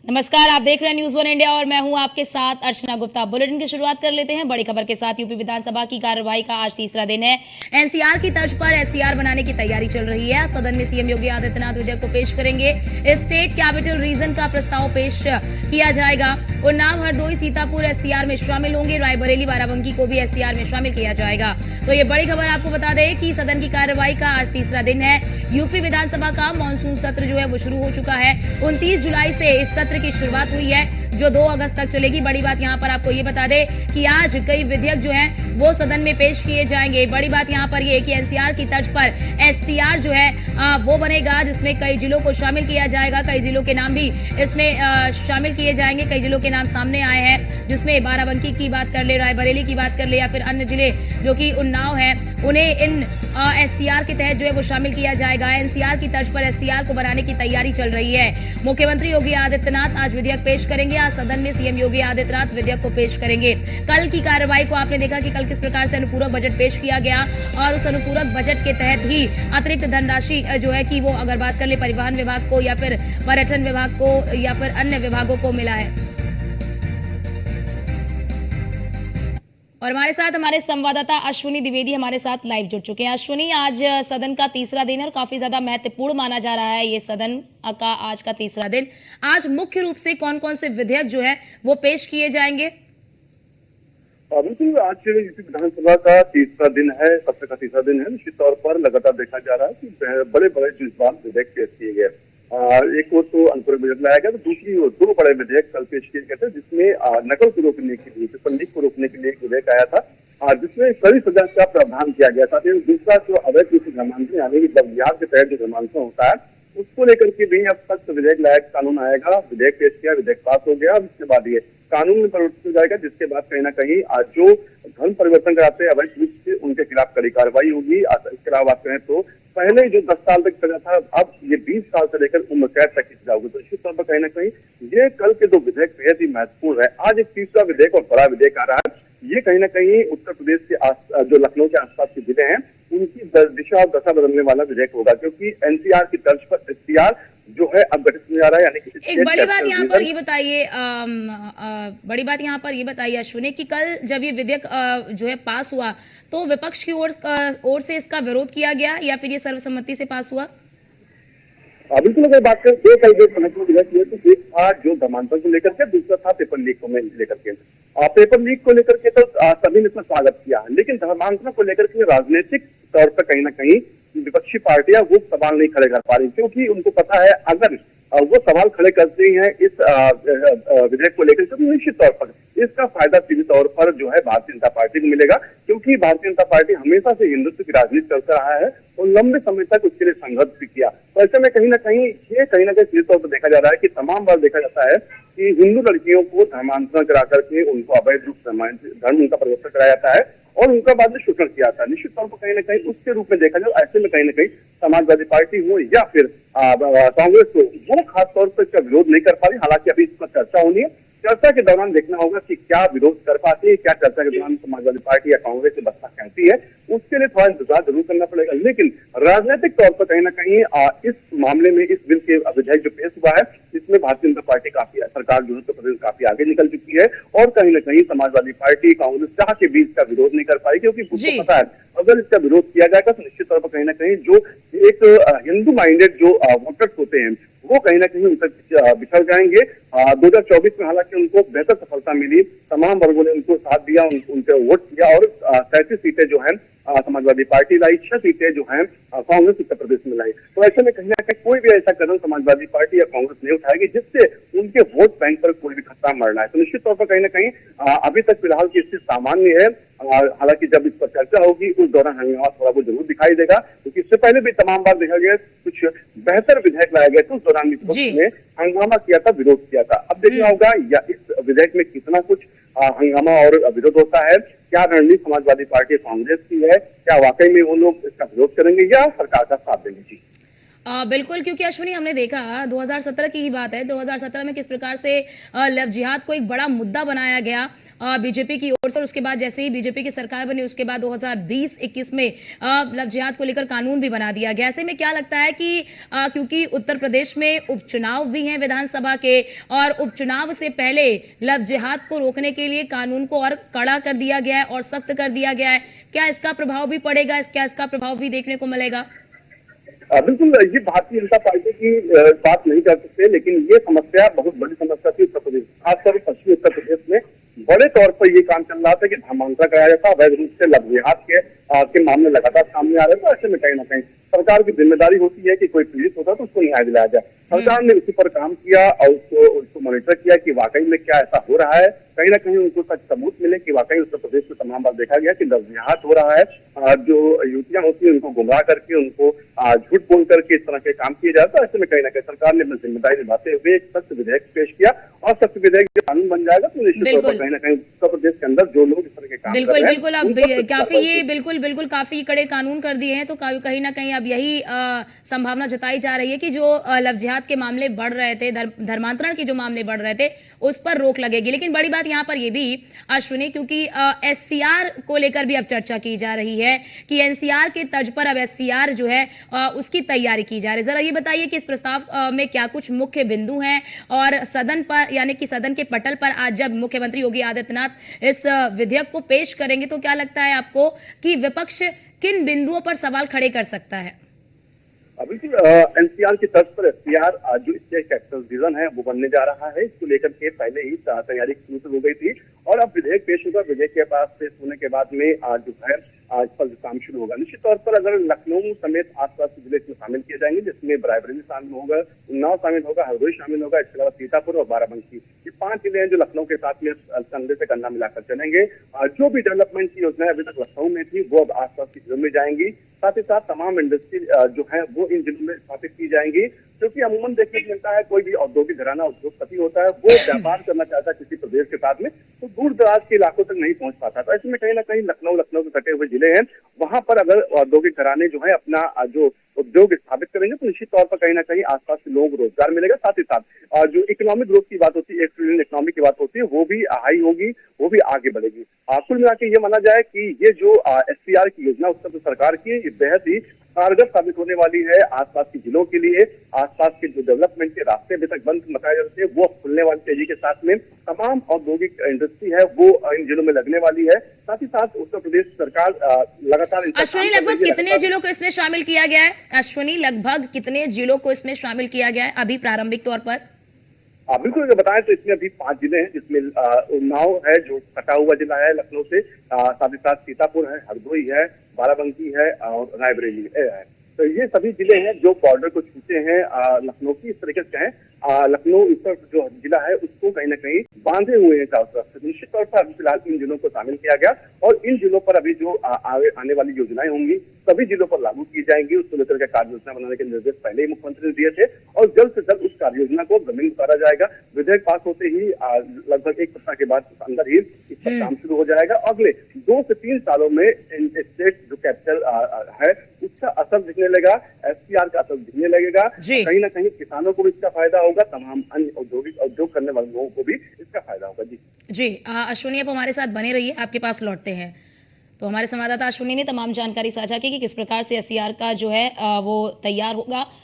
नमस्कार, आप देख रहे हैं न्यूज़ वन इंडिया और मैं हूं आपके साथ अर्चना गुप्ता। बुलेटिन की शुरुआत कर लेते हैं बड़ी खबर के साथ। यूपी विधानसभा की कार्यवाही का आज तीसरा दिन है। एनसीआर की तर्ज पर एससीआर बनाने की तैयारी चल रही है। सदन में सीएम योगी आदित्यनाथ विधेयक को पेश करेंगे। स्टेट कैपिटल रीजन का प्रस्ताव पेश किया जाएगा। उन्नाव, हरदोई, सीतापुर एससीआर में शामिल होंगे। रायबरेली, बाराबंकी को भी एससीआर में शामिल किया जाएगा। तो ये बड़ी खबर आपको बता दें कि सदन की कार्यवाही का आज तीसरा दिन है। यूपी विधानसभा का मानसून सत्र जो है वो शुरू हो चुका है। 29 जुलाई से इस सत्र की शुरुआत हुई है जो 2 अगस्त तक चलेगी। बड़ी बात यहाँ पर आपको ये बता दें कि आज कई विधेयक जो हैं वो सदन में पेश किए जाएंगे। बड़ी बात यहाँ पर ये कि एनसीआर की तर्ज पर एससीआर जो है वो बनेगा, जिसमें कई जिलों को शामिल किया जाएगा। कई जिलों के नाम भी इसमें शामिल किए जाएंगे। कई जिलों के नाम सामने आए हैं, जिसमें बाराबंकी की बात कर ले, रायबरेली की बात कर ले या फिर अन्य जिले जो कि उन्नाव है, उन्हें इन एससीआर के तहत जो है वो शामिल किया जाएगा। एनसीआर की तर्ज पर एससीआर को बनाने की तैयारी चल रही है। मुख्यमंत्री योगी आदित्यनाथ आज विधेयक पेश करेंगे। आज सदन में सीएम योगी आदित्यनाथ विधेयक को पेश करेंगे। कल की कार्रवाई को आपने देखा कि कल किस प्रकार से अनुपूरक बजट पेश किया गया और उस अनुपूरक बजट के तहत ही अतिरिक्त धनराशि जो है कि वो अगर बात कर ले परिवहन विभाग को या फिर पर्यटन विभाग को या फिर अन्य विभागों को मिला है। और हमारे साथ हमारे संवाददाता अश्विनी द्विवेदी हमारे साथ लाइव जुड़ चुके हैं। अश्विनी, आज सदन का तीसरा दिन है और काफी ज्यादा महत्वपूर्ण माना जा रहा है ये सदन का आज का तीसरा दिन। आज मुख्य रूप से कौन कौन से विधेयक जो है वो पेश किए जाएंगे? बिल्कुल, आज यूपी विधानसभा का तीसरा दिन है, सत्र का तीसरा दिन है। निश्चित तौर पर लगातार देखा जा रहा है कि बड़े बड़े जो इस बार विधेयक पेश किए गए। एक वो तो अनुपूरक बजट लाया गया, तो दूसरी वो 2 बड़े विधेयक कल पेश किए गए थे, जिसमें नकल को रोकने के लिए, पेपर लीक को रोकने के लिए एक विधेयक आया था, जिसमें कड़ी सजा का प्रावधान किया गया। साथ ही दूसरा जो अवैध रूप से धर्मांतरण यानी कि बिहार के तहत जो धर्मांतरण होता है उसको लेकर के भी अब तक विधेयक लायक कानून आएगा। विधेयक पेश किया, विधेयक पास हो गया, उसके बाद ये कानून में परिवर्तित हो जाएगा, जिसके बाद कहीं ना कहीं आज जो धर्म परिवर्तन कराते हैं अवैध रूप से उनके खिलाफ कड़ी कार्रवाई होगी। इसके अलावा बात करें तो पहले जो 10 साल तक सजा था, अब ये 20 साल से लेकर उम्र कैद तक की सजा होगी। तो निश्चित तौर पर कहीं ना कहीं ये कल के 2 विधेयक बेहद ही महत्वपूर्ण है। आज एक तीसरा विधेयक और बड़ा विधेयक आ रहा है। ये कहीं ना कहीं उत्तर प्रदेश के जो लखनऊ के आसपास के जिले हैं उनकी दिशा और दशा बदलने वाला विधेयक होगा, क्योंकि एनसीआर की तर्ज पर एससीआर जो है अब गठित होने जा रहा है। यानी कि एक बड़ी बात यहाँ पर ये बताइए, बड़ी बात यहाँ पर ये बताइए अश्विनी कि कल जब ये विधेयक जो है पास हुआ तो विपक्ष की ओर से इसका विरोध किया गया या फिर ये सर्वसम्मति से पास हुआ? बिल्कुल, अगर बात करें दो कल जो विधेयक हुए तो एक था जो धर्मांतरण को लेकर के, दूसरा था पेपर लीक को लेकर के। पेपर लीक को लेकर के तो सभी ने इसका स्वागत किया, लेकिन धर्मांतरण को लेकर के राजनीतिक तौर पर कहीं ना कहीं विपक्षी पार्टियां वो सवाल नहीं खड़े कर पा रही, क्योंकि उनको पता है अगर वो सवाल खड़े करती हैं इस विधेयक को लेकर, तो निश्चित तौर पर इसका फायदा सीधे तौर पर जो है भारतीय जनता पार्टी को मिलेगा, क्योंकि भारतीय जनता पार्टी हमेशा से हिंदुत्व की राजनीति करता रहा है और लंबे समय तक उसके लिए संघर्ष भी किया। तो ऐसे में कहीं ना कहीं सीधे तौर पर देखा जा रहा है कि तमाम बार देखा जाता है कि हिंदू लड़कियों को धर्मांतरण करा करके उनको अवैध रूप से धर्म उनका परिवर्तन कराया जाता है और उनका बाद में शोषण किया था। निश्चित तौर पर कहीं ना कहीं उसके रूप में देखा जाए, ऐसे में कहीं ना कहीं समाजवादी पार्टी हो या फिर कांग्रेस हो, वो खास तौर पर इसका विरोध नहीं कर पा रही। हालांकि अभी इस पर चर्चा होनी है, चर्चा के दौरान देखना होगा कि क्या विरोध कर पाती है, क्या चर्चा के दौरान समाजवादी पार्टी या कांग्रेस से बसपा कहती है, उसके लिए थोड़ा इंतजार जरूर करना पड़ेगा। लेकिन राजनीतिक तौर पर कहीं ना कहीं इस मामले में इस बिल के विधेयक जो पेश हुआ है इसमें भारतीय जनता पार्टी काफी, सरकार जो उत्तर प्रदेश काफी आगे निकल चुकी है और कहीं ना कहीं समाजवादी पार्टी कांग्रेस चाह के भी इसका विरोध नहीं कर पाई, क्योंकि उसको पता है अगर इसका विरोध किया जाएगा तो निश्चित तौर पर कहीं ना कहीं जो एक हिंदू माइंडेड जो वोटर्स होते हैं वो कहीं ना कहीं उन तक बिछड़ जाएंगे। 2024 में हालांकि उनको बेहतर सफलता मिली, तमाम वर्गों ने उनको साथ दिया, उनके वोट किया और 37 सीटें जो है समाजवादी पार्टी लाई, 6 सीटें जो है कांग्रेस उत्तर प्रदेश में लाई। तो ऐसे में कहीं ना कहीं कोई भी ऐसा कदम समाजवादी पार्टी या कांग्रेस नहीं उठाएगी जिससे उनके वोट बैंक पर कोई भी खतरा मरना है। तो निश्चित तौर पर कहीं ना कहीं अभी तक फिलहाल की स्थिति सामान्य है। हालांकि जब इस पर चर्चा होगी उस दौरान हंगामा थोड़ा बहुत जरूर दिखाई देगा, क्योंकि इससे पहले भी तमाम बार देखा गया कुछ बेहतर विधेयक लाए गए थे, उस दौरान विपक्ष ने हंगामा किया था, विरोध किया था। अब देखना होगा या इस विधेयक में कितना कुछ हंगामा और विरोध होता है, क्या रणनीति समाजवादी पार्टी कांग्रेस की है, क्या वाकई में वो लोग इसका विरोध करेंगे या सरकार का साथ देंगे। जी बिल्कुल, क्योंकि अश्विनी हमने देखा 2017 की ही बात है, 2017 में किस प्रकार से लव जिहाद को एक बड़ा मुद्दा बनाया गया बीजेपी की ओर से, और उसके बाद जैसे ही बीजेपी की सरकार बनी उसके बाद 2020-21 में लव जिहाद को लेकर कानून भी बना दिया गया। ऐसे में क्या लगता है कि क्योंकि उत्तर प्रदेश में उपचुनाव भी हैं विधानसभा के, और उपचुनाव से पहले लव जिहाद को रोकने के लिए कानून को और कड़ा कर दिया गया है और सख्त कर दिया गया है, क्या इसका प्रभाव भी पड़ेगा? क्या इसका प्रभाव भी देखने को मिलेगा? बिल्कुल, ये भारतीय जनता पार्टी की बात नहीं कर सकते, लेकिन ये समस्या बहुत बड़ी समस्या थी उत्तर प्रदेश, खासकर पश्चिमी उत्तर प्रदेश में बड़े तौर पर ये काम चल रहा था कि धर्मांतरण कराया जाता, अवैध रूप से लव जिहाद के मामले लगातार सामने आ रहे थे। ऐसे में कहीं ना कहीं सरकार की जिम्मेदारी होती है कि कोई पीड़ित होता है तो उसको न्याय दिलाया जाए। सरकार ने उसी पर काम किया और उसको मॉनिटर किया कि वाकई में क्या ऐसा हो रहा है, कहीं ना कहीं उनको सच सबूत मिले कि वाकई उत्तर प्रदेश में तमाम बार देखा गया कि लव जिहाद हो रहा है। जो युवतियां होती है उनको गुमराह करके, उनको झूठ बोल करके इस तरह के काम किए जाते हैं। ऐसे में कहीं ना कहीं सरकार ने अपनी जिम्मेदारी निभाते हुए एक सख्त विधेयक पेश किया, और सख्त विधेयक जब कानून बन जाएगा तो निश्चित तौर पर कहीं ना कहीं उत्तर प्रदेश के अंदर जो लोग इस तरह के काम कर रहे हैं, बिल्कुल अब काफी ये बिल्कुल काफी कड़े कानून कर दिए हैं, तो कहीं ना कहीं अब यही संभावना जताई जा रही है कि जो लव जिहाद के मामले बढ़ रहे थे, धर्मांतरण के जो मामले बढ़ रहे थे, उस पर रोक लगेगी। लेकिन बड़ी बात यहाँ पर ये भी अश्विनी, क्योंकि एससीआर को लेकर भी अब चर्चा की जा रही है कि एनसीआर के तर्ज पर अब एससीआर जो है उसकी तैयारी की जा रही है। जरा ये बताइए कि इस प्रस्ताव में क्या कुछ मुख्य बिंदु हैं, और सदन पर यानी कि सदन के पटल पर आज जब मुख्यमंत्री योगी आदित्यनाथ इस विधेयक को पेश करेंगे तो क्या लगता है आपको कि विपक्ष किन बिंदुओं पर सवाल खड़े कर सकता है? बिल्कुल, एनसीआर की तर्ज पर एससीआर जो स्टेट कैपिटल रीजन है वो बनने जा रहा है। इसको लेकर के पहले ही तैयारी शुरू हो गई थी, और अब विधेयक पेश होगा। विधेयक के पास पेश होने के बाद में जो है इस पर काम शुरू होगा। निश्चित तौर पर अगर लखनऊ समेत आसपास के जिले इसमें शामिल किए जाएंगे, जिसमें रायबरेली शामिल होगा, उन्नाव शामिल होगा, हरदोई शामिल होगा, इसके अलावा सीतापुर और बाराबंकी, ये 5 जिले हैं जो लखनऊ के साथ में कंधे से कंधा मिलाकर चलेंगे। जो भी डेवलपमेंट की योजनाएं अभी तक लखनऊ में थी वो अब आसपास के जिलों में जाएंगी। साथ ही साथ तमाम इंडस्ट्री जो है वो इन जिलों में स्थापित की जाएंगी, क्योंकि अमूमन देखने को मिलता है कोई भी औद्योगिक घराना उद्योगपति होता है वो व्यापार करना चाहता है किसी प्रदेश के साथ में, तो दूर दराज के इलाकों तक नहीं पहुंच पाता। तो ऐसे में कहीं ना कहीं लखनऊ के सटे हुए जिले हैं, वहां पर अगर औद्योगिक घराने जो है अपना जो उद्योग स्थापित करेंगे तो निश्चित तौर पर कहीं ना कहीं आसपास के लोगों को रोजगार मिलेगा। साथ ही साथ जो इकोनॉमिक ग्रोथ की बात होती है, 1 ट्रिलियन इकोनॉमी की बात होती है, वो भी हाई होगी, वो भी आगे बढ़ेगी। कुल मिला के ये माना जाए कि ये जो एससीआर की योजना उत्तर प्रदेश सरकार की है, ये बेहद ही कारगर साबित होने वाली है आसपास के जिलों के लिए। आसपास के जो डेवलपमेंट के रास्ते अभी तक बंद बताए जाते थे वो खुलने वाली तेजी के साथ में तमाम औद्योगिक इंडस्ट्री है वो इन जिलों में लगने वाली है। साथ ही साथ उत्तर प्रदेश सरकार लगातार अश्विनी लगभग कितने जिलों को इसमें शामिल किया गया है? अश्विनी लगभग कितने जिलों को इसमें शामिल किया गया है अभी प्रारंभिक तौर पर? बिल्कुल, अगर बताएं तो इसमें अभी 5 जिले हैं, जिसमें उन्नाव है जो सटा हुआ जिला है लखनऊ से, साथ ही साथ सीतापुर है, हरदोई है, बाराबंकी है और रायबरेली है। तो ये सभी जिले हैं जो बॉर्डर को छूते हैं लखनऊ की। इस तरीके से कहें लखनऊ उत्तर जो जिला है उसको कहीं ना कहीं बांधे हुए हैं चारों तरफ से। निश्चित तौर पर अभी फिलहाल इन जिलों को शामिल किया गया, और इन जिलों पर अभी जो आने वाली योजनाएं होंगी सभी जिलों पर लागू की जाएंगी। उसको लेकर के कार्य योजना बनाने के निर्देश पहले ही मुख्यमंत्री ने दिए थे, और जल्द से जल्द उस कार्य योजना को जमीन उतारा जाएगा। विधेयक पास होते ही लगभग 1 सप्ताह के बाद अंदर ही इस पर काम शुरू हो जाएगा। अगले 2 से 3 सालों में स्टेट जो कैपिटल है उसका असर दिखने लगा, एससीआर का असर दिखने लगेगा। कहीं ना कहीं किसानों को भी इसका फायदा होगा, तमाम अन्य उद्योग करने वाले लोगों को भी इसका फायदा होगा। जी अश्विनी, आप हमारे साथ बने रहिए, आपके पास लौटते हैं। तो हमारे संवाददाता अश्विनी ने तमाम जानकारी साझा की कि किस प्रकार से एससीआर का जो है वो तैयार होगा।